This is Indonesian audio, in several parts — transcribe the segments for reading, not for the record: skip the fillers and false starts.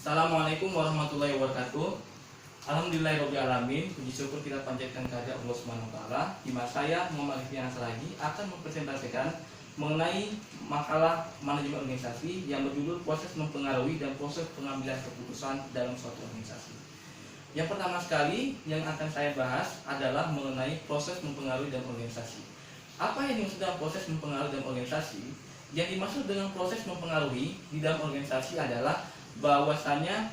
Assalamualaikum warahmatullahi wabarakatuh. Alhamdulillahirobbilalamin. Puji syukur kita panjatkan kehadirat Allah Subhanahu wa taala. Di mana saya Muhammad Alfian lagi akan mempresentasikan mengenai makalah manajemen organisasi yang berjudul proses mempengaruhi dan proses pengambilan keputusan dalam suatu organisasi. Yang pertama sekali yang akan saya bahas adalah mengenai proses mempengaruhi dalam organisasi. Apa yang dimaksud dengan proses mempengaruhi dalam organisasi? Yang dimaksud dengan proses mempengaruhi di dalam organisasi adalah bahwasanya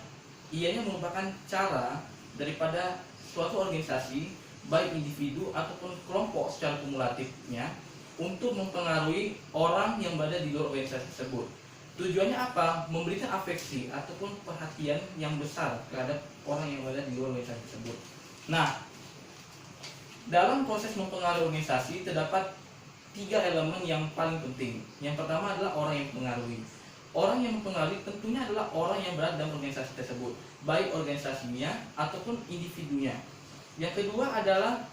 ianya merupakan cara daripada suatu organisasi, baik individu ataupun kelompok secara kumulatifnya, untuk mempengaruhi orang yang berada di luar organisasi tersebut. Tujuannya apa? Memberikan afeksi ataupun perhatian yang besar terhadap orang yang berada di luar organisasi tersebut. Nah, dalam proses mempengaruhi organisasi terdapat 3 elemen yang paling penting. Yang pertama adalah orang yang mempengaruhi. Orang yang mempengaruhi tentunya adalah orang yang berada dalam organisasi tersebut, baik organisasinya ataupun individunya. Yang kedua adalah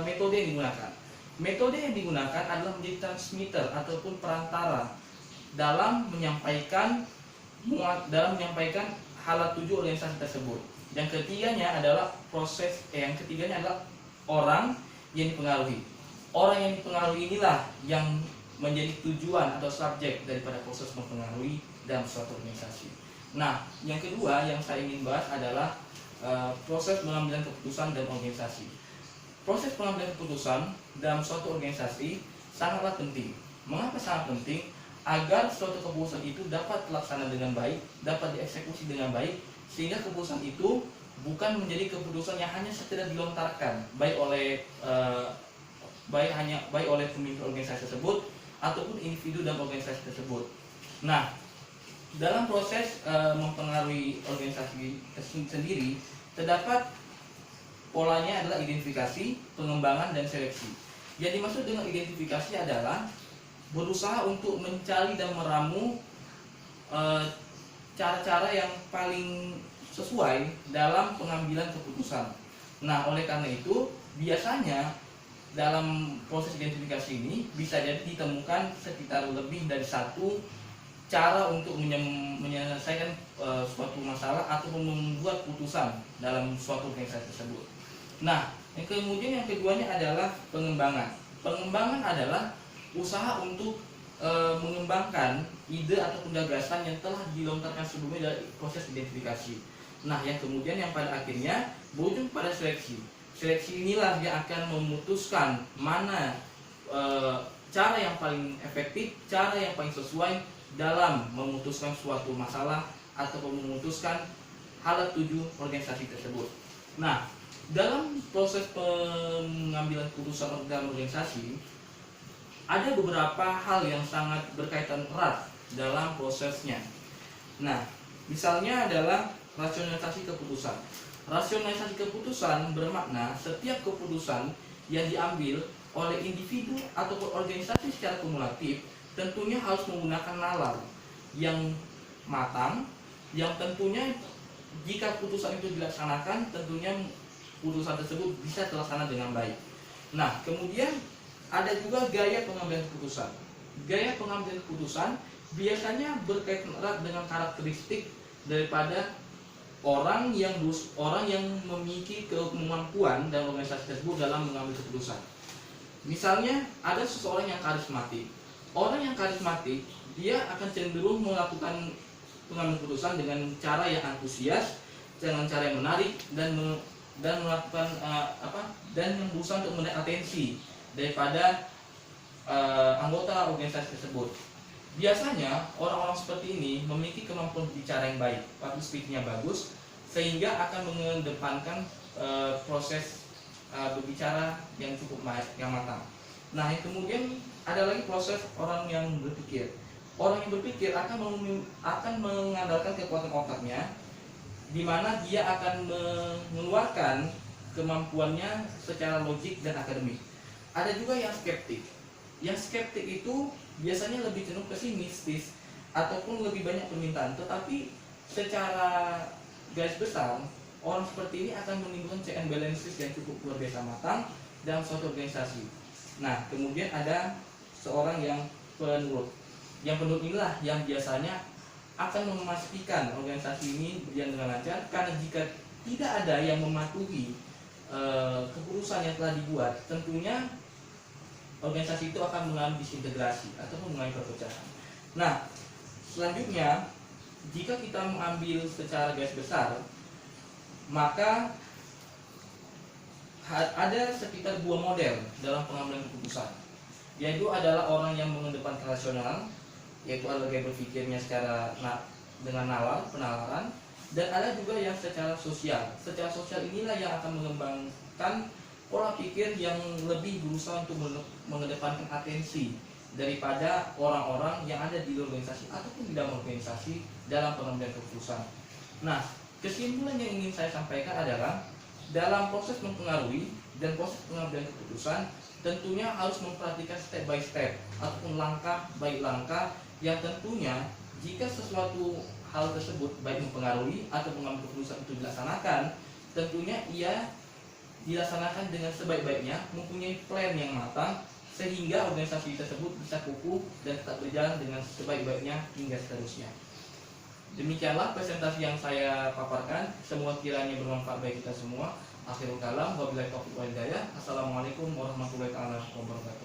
metode yang digunakan. Metode yang digunakan adalah menjadi transmitter ataupun perantara dalam menyampaikan halat tuju organisasi tersebut. Yang ketiganya adalah orang yang dipengaruhi. Orang yang dipengaruhi inilah yang menjadi tujuan atau subjek daripada proses mempengaruhi dalam suatu organisasi. Nah, yang kedua yang saya ingin bahas adalah proses pengambilan keputusan dalam organisasi. Proses pengambilan keputusan dalam suatu organisasi sangatlah penting. Mengapa sangat penting? Agar suatu keputusan itu dapat terlaksana dengan baik, dapat dieksekusi dengan baik, sehingga keputusan itu bukan menjadi keputusan yang hanya sekedar dilontarkan baik oleh pemimpin organisasi tersebut ataupun individu dalam organisasi tersebut. Nah, dalam proses mempengaruhi organisasi sendiri terdapat polanya adalah identifikasi, pengembangan, dan seleksi. Yang dimaksud dengan identifikasi adalah berusaha untuk mencari dan meramu cara-cara yang paling sesuai dalam pengambilan keputusan. Nah, oleh karena itu biasanya dalam proses identifikasi ini bisa jadi ditemukan sekitar lebih dari satu cara untuk menyelesaikan suatu masalah ataupun membuat putusan dalam suatu organisasi tersebut. Nah, yang keduanya adalah pengembangan. Pengembangan adalah usaha untuk mengembangkan ide ataupun gagasan yang telah dilontarkan sebelumnya dari proses identifikasi. Nah, yang pada akhirnya berujung pada seleksi. Seleksi inilah yang akan memutuskan mana cara yang paling efektif, cara yang paling sesuai dalam memutuskan suatu masalah ataupun memutuskan halat tuju organisasi tersebut. Nah, dalam proses pengambilan keputusan dalam organisasi ada beberapa hal yang sangat berkaitan erat dalam prosesnya. Nah, misalnya adalah rasionalisasi keputusan. Rasionalisasi keputusan bermakna setiap keputusan yang diambil oleh individu ataupun organisasi secara kumulatif tentunya harus menggunakan nalar yang matang, yang tentunya jika putusan itu dilaksanakan tentunya putusan tersebut bisa terlaksana dengan baik. Nah, kemudian ada juga gaya pengambilan keputusan. Gaya pengambilan keputusan biasanya berkaitan erat dengan karakteristik daripada orang yang memiliki kemampuan dalam organisasi tersebut dalam mengambil keputusan. Misalnya ada seseorang yang karismatik. Orang yang karismatik dia akan cenderung melakukan pengambilan keputusan dengan cara yang antusias, dengan cara yang menarik dan melakukan dan yang berusaha untuk menarik atensi daripada anggota organisasi tersebut. Biasanya orang-orang seperti ini memiliki kemampuan bicara yang baik, public speaking-nya bagus, sehingga akan mengedepankan proses berbicara yang cukup yang matang. Nah, yang kemudian ada lagi proses orang yang berpikir. Orang yang berpikir akan mengandalkan kekuatan otaknya, di mana dia akan mengeluarkan kemampuannya secara logik dan akademik. Ada juga yang skeptik. Yang skeptik itu biasanya lebih cenderung pesimistis ataupun lebih banyak permintaan, tetapi secara garis besar orang seperti ini akan menimbulkan check and balances yang cukup luar biasa matang dalam suatu organisasi. Nah, kemudian ada seorang yang penurut. Yang penurut inilah yang biasanya akan memastikan organisasi ini berjalan dengan lancar, karena jika tidak ada yang mematuhi keputusan yang telah dibuat, tentunya organisasi itu akan mengalami disintegrasi ataupun mengalami perpecahan. Nah, selanjutnya jika kita mengambil secara garis besar, maka ada sekitar 2 model dalam pengambilan keputusan, yaitu adalah orang yang mengedepankan rasional, yaitu adalah gaya berpikirnya secara dengan nalar, penalaran, dan ada juga yang secara sosial. Secara sosial inilah yang akan mengembangkan pola pikir yang lebih berusaha untuk mengedepankan atensi daripada orang-orang yang ada di organisasi ataupun di dalam organisasi dalam pengambilan keputusan. Nah, kesimpulan yang ingin saya sampaikan adalah dalam proses mempengaruhi dan proses pengambilan keputusan tentunya harus memperhatikan step by step ataupun langkah by langkah yang tentunya jika sesuatu hal tersebut baik mempengaruhi atau mengambil keputusan itu dilaksanakan, tentunya ia dilaksanakan dengan sebaik-baiknya, mempunyai plan yang matang sehingga organisasi tersebut bisa kukuh dan tetap berjalan dengan sebaik-baiknya hingga seterusnya. Demikianlah presentasi yang saya paparkan, semoga kiranya bermanfaat bagi kita semua. Akhirul kalam, wabillahi taufiq wal hidayah. Assalamualaikum warahmatullahi wabarakatuh.